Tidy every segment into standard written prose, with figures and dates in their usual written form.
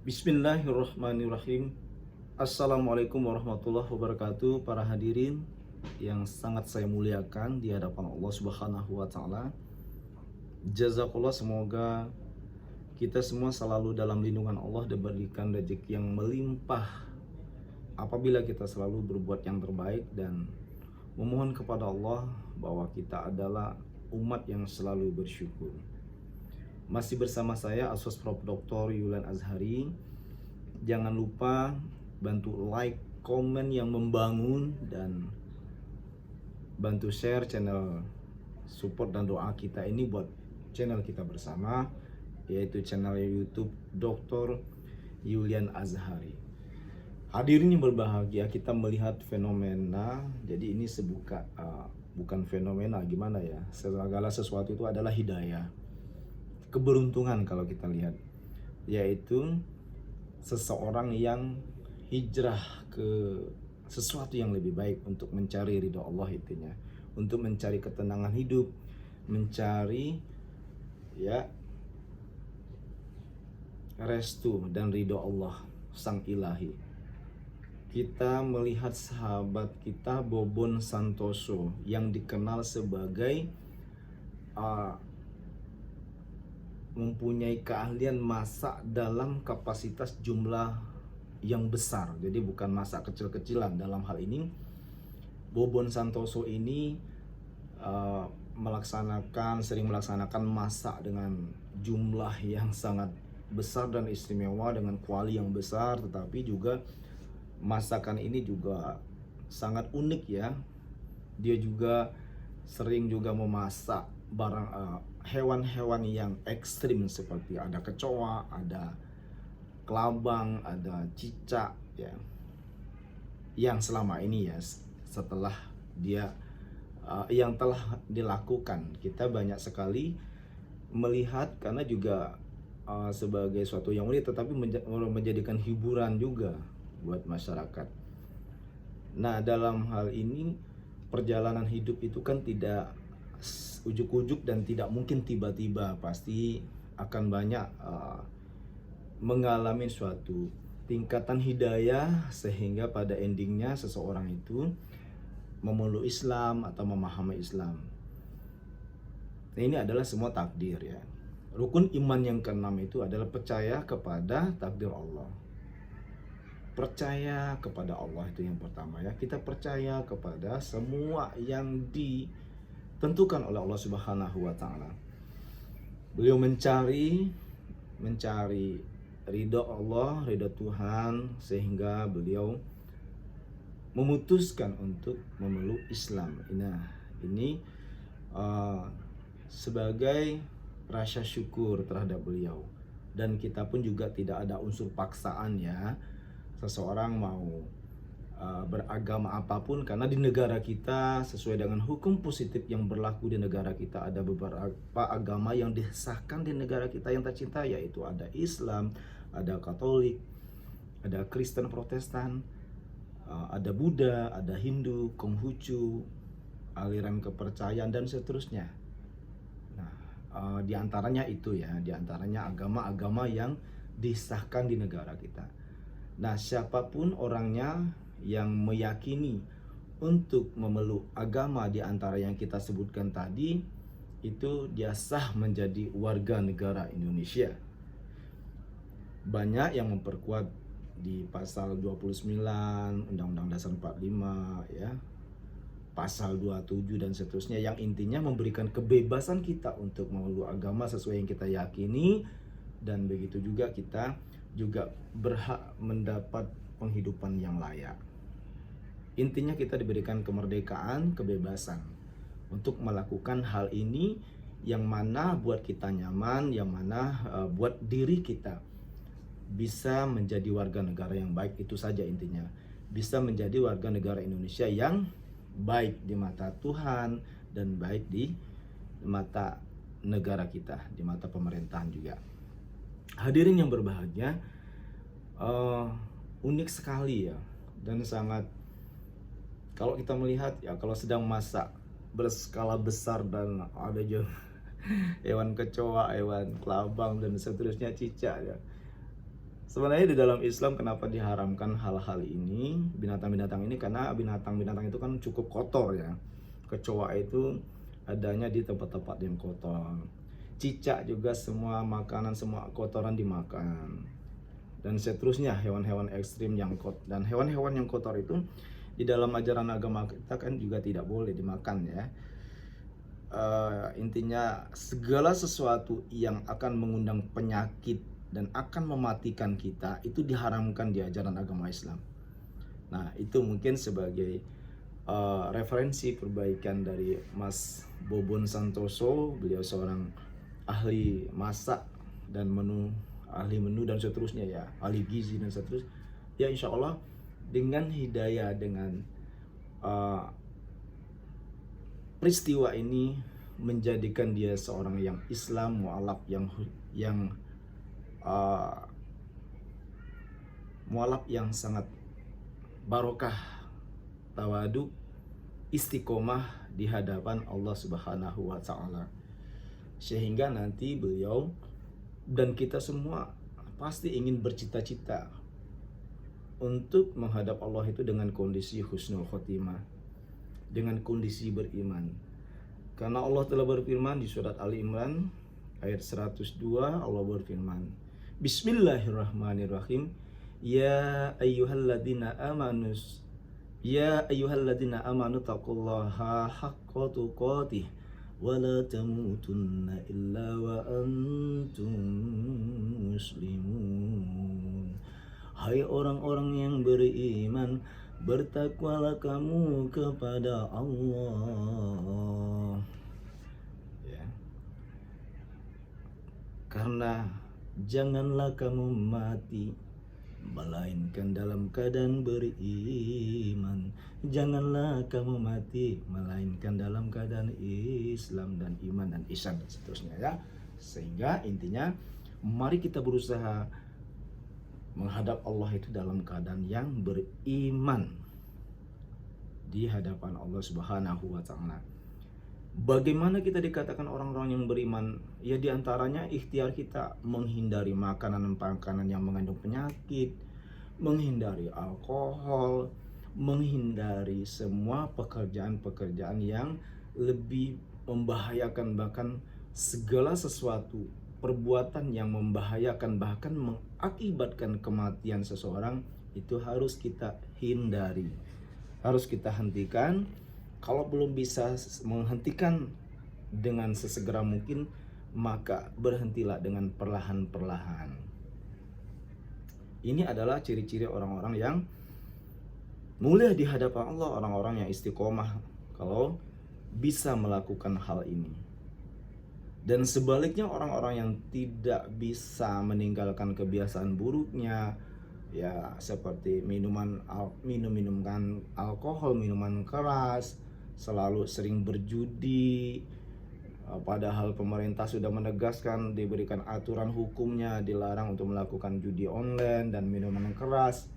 Bismillahirrahmanirrahim. Assalamualaikum warahmatullahi wabarakatuh. Para hadirin yang sangat saya muliakan di hadapan Allah Subhanahu wa taala. Jazakallah, semoga kita semua selalu dalam lindungan Allah dan diberikan rezeki yang melimpah apabila kita selalu berbuat yang terbaik dan memohon kepada Allah bahwa kita adalah umat yang selalu bersyukur. Masih bersama saya Aswas Prof. Dr. Yulian Azhari. Jangan lupa bantu like, komen yang membangun, dan bantu share channel support dan doa kita ini buat channel kita bersama, yaitu channel YouTube Dr. Yulian Azhari. Hadirin yang berbahagia, kita melihat fenomena. Jadi ini bukan fenomena, gimana ya, segala sesuatu itu adalah hidayah, keberuntungan kalau kita lihat, yaitu seseorang yang hijrah ke sesuatu yang lebih baik untuk mencari ridho Allah, intinya untuk mencari ketenangan hidup, mencari restu dan ridho Allah sang ilahi. Kita melihat sahabat kita Bobon Santoso yang dikenal sebagai mempunyai keahlian masak dalam kapasitas jumlah yang besar. Jadi bukan masak kecil-kecilan. Dalam hal ini Bobon Santoso ini sering melaksanakan masak dengan jumlah yang sangat besar dan istimewa, dengan kuali yang besar. Tetapi juga masakan ini juga sangat unik ya. Dia juga sering juga memasak hewan-hewan yang ekstrim, seperti ada kecoa, ada kelabang, ada cicak ya, yang selama ini ya, setelah dia yang telah dilakukan, kita banyak sekali melihat, karena juga sebagai suatu yang unik, tetapi menjadikan hiburan juga buat masyarakat. Nah, dalam hal ini perjalanan hidup itu kan tidak ujuk-ujuk dan tidak mungkin tiba-tiba, pasti akan banyak mengalami suatu tingkatan hidayah, sehingga pada endingnya seseorang itu memeluk Islam atau memahami Islam. Nah, ini adalah semua takdir ya. Rukun iman yang keenam itu adalah percaya kepada takdir Allah. Percaya kepada Allah itu yang pertama ya. Kita percaya kepada semua yang ditentukan oleh Allah Subhanahu wa taala. Beliau mencari ridho Allah, ridho Tuhan, sehingga beliau memutuskan untuk memeluk Islam. Nah, ini sebagai rasa syukur terhadap beliau. Dan kita pun juga tidak ada unsur paksaan ya, seseorang mau beragama apapun, karena di negara kita sesuai dengan hukum positif yang berlaku di negara kita, ada beberapa agama yang disahkan di negara kita yang tercinta, yaitu ada Islam, ada Katolik, ada Kristen Protestan, ada Buddha, ada Hindu, Konghucu, aliran kepercayaan dan seterusnya. Nah, diantaranya itu ya, diantaranya agama-agama yang disahkan di negara kita. Nah, siapapun orangnya yang meyakini untuk memeluk agama di antara yang kita sebutkan tadi, itu dia sah menjadi warga negara Indonesia. Banyak yang memperkuat di pasal 29 Undang-Undang Dasar 45 ya, pasal 27 dan seterusnya, yang intinya memberikan kebebasan kita untuk memeluk agama sesuai yang kita yakini, dan begitu juga kita juga berhak mendapat penghidupan yang layak. Intinya kita diberikan kemerdekaan, kebebasan untuk melakukan hal ini yang mana buat kita nyaman, yang mana buat diri kita bisa menjadi warga negara yang baik. Itu saja intinya, bisa menjadi warga negara Indonesia yang baik di mata Tuhan dan baik di mata negara kita, di mata pemerintahan juga. Hadirin yang berbahagia, unik sekali ya, dan sangat, kalau kita melihat ya, kalau sedang masak berskala besar dan ada juga hewan kecoa, hewan kelabang dan seterusnya, cicak ya, Sebenarnya di dalam Islam kenapa diharamkan hal-hal ini, binatang-binatang ini, karena binatang-binatang itu kan cukup kotor ya. Kecoa itu adanya di tempat-tempat yang kotor. Cicak juga semua makanan, semua kotoran dimakan. Dan seterusnya hewan-hewan ekstrim yang kotor. Dan hewan-hewan yang kotor itu di dalam ajaran agama kita kan juga tidak boleh dimakan ya. Intinya segala sesuatu yang akan mengundang penyakit dan akan mematikan kita itu diharamkan di ajaran agama Islam. Nah, itu mungkin sebagai referensi perbaikan dari Mas Bobon Santoso. Beliau seorang ahli masak dan ahli menu dan seterusnya ya, ahli gizi dan seterusnya. Ya insya Allah dengan hidayah, dengan peristiwa ini menjadikan dia seorang yang Islam mualaf, yang mualaf yang sangat barokah, tawadu, istiqomah di hadapan Allah Subhanahu wa taala. Sehingga nanti beliau dan kita semua pasti ingin bercita-cita untuk menghadap Allah itu dengan kondisi husnul khotimah, dengan kondisi beriman. Karena Allah telah berfirman di surat Ali Imran ayat 102, Allah berfirman, Bismillahirrahmanirrahim. Ya ayyuhalladzina amanu taqullaha haqqa tuqatih wa la tamutunna illa wa antum muslimun. Hai orang-orang yang beriman, bertakwalah kamu kepada Allah. Ya. Karena janganlah kamu mati melainkan dalam keadaan beriman. Janganlah kamu mati melainkan dalam keadaan Islam dan iman dan ihsan dan seterusnya ya. Sehingga intinya mari kita berusaha menghadap Allah itu dalam keadaan yang beriman di hadapan Allah Subhanahu wa taala. Bagaimana kita dikatakan orang-orang yang beriman? Ya diantaranya ikhtiar kita menghindari makanan-makanan yang mengandung penyakit, menghindari alkohol, menghindari semua pekerjaan-pekerjaan yang lebih membahayakan, bahkan segala sesuatu perbuatan yang membahayakan bahkan mengakibatkan kematian seseorang itu harus kita hindari, harus kita hentikan. Kalau belum bisa menghentikan dengan sesegera mungkin, maka berhentilah dengan perlahan-perlahan. Ini adalah ciri-ciri orang-orang yang mulia di hadapan Allah, orang-orang yang istiqomah kalau bisa melakukan hal ini. Dan sebaliknya orang-orang yang tidak bisa meninggalkan kebiasaan buruknya, ya seperti minuman alkohol, minuman keras, selalu sering berjudi, padahal pemerintah sudah menegaskan, diberikan aturan hukumnya, dilarang untuk melakukan judi online dan minuman keras.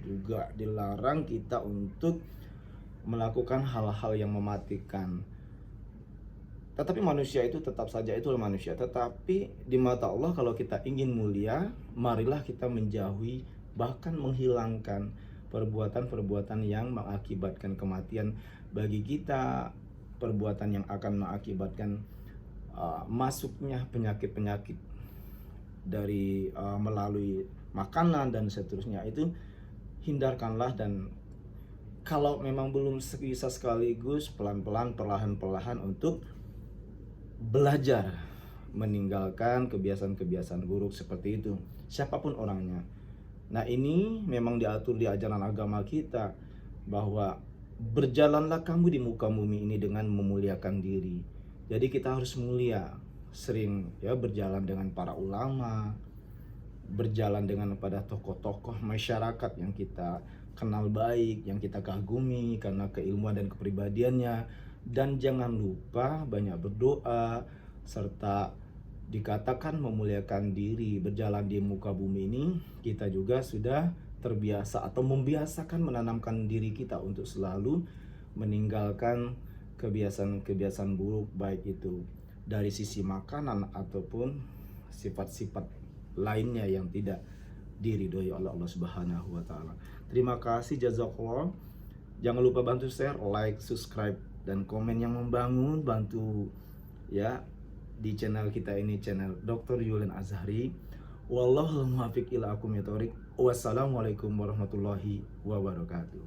Juga dilarang kita untuk melakukan hal-hal yang mematikan. Tetapi manusia itu tetap saja itulah manusia. Tetapi di mata Allah kalau kita ingin mulia, marilah kita menjauhi bahkan menghilangkan perbuatan-perbuatan yang mengakibatkan kematian bagi kita, perbuatan yang akan mengakibatkan masuknya penyakit-penyakit dari melalui makanan dan seterusnya. Itu hindarkanlah, dan kalau memang belum bisa sekaligus, pelan-pelan, perlahan-perlahan untuk belajar meninggalkan kebiasaan-kebiasaan buruk seperti itu, siapapun orangnya. Nah ini memang diatur di ajaran agama kita, bahwa berjalanlah kamu di muka bumi ini dengan memuliakan diri. Jadi kita harus mulia, sering ya berjalan dengan para ulama, berjalan dengan pada tokoh-tokoh masyarakat yang kita kenal baik, yang kita kagumi karena keilmuan dan kepribadiannya. Dan jangan lupa banyak berdoa, serta dikatakan memuliakan diri. Berjalan di muka bumi ini, kita juga sudah terbiasa atau membiasakan menanamkan diri kita untuk selalu meninggalkan kebiasaan-kebiasaan buruk, baik itu dari sisi makanan ataupun sifat-sifat lainnya yang tidak diridhoi oleh Allah Subhanahu wa taala. Terima kasih, jazakallah. Jangan lupa bantu share, like, subscribe dan komen yang membangun, bantu ya di channel kita ini, channel Dr. Yulian Azhari. Wallahul muwaffiq ila aqwamit thoriq. Wassalamualaikum warahmatullahi wabarakatuh.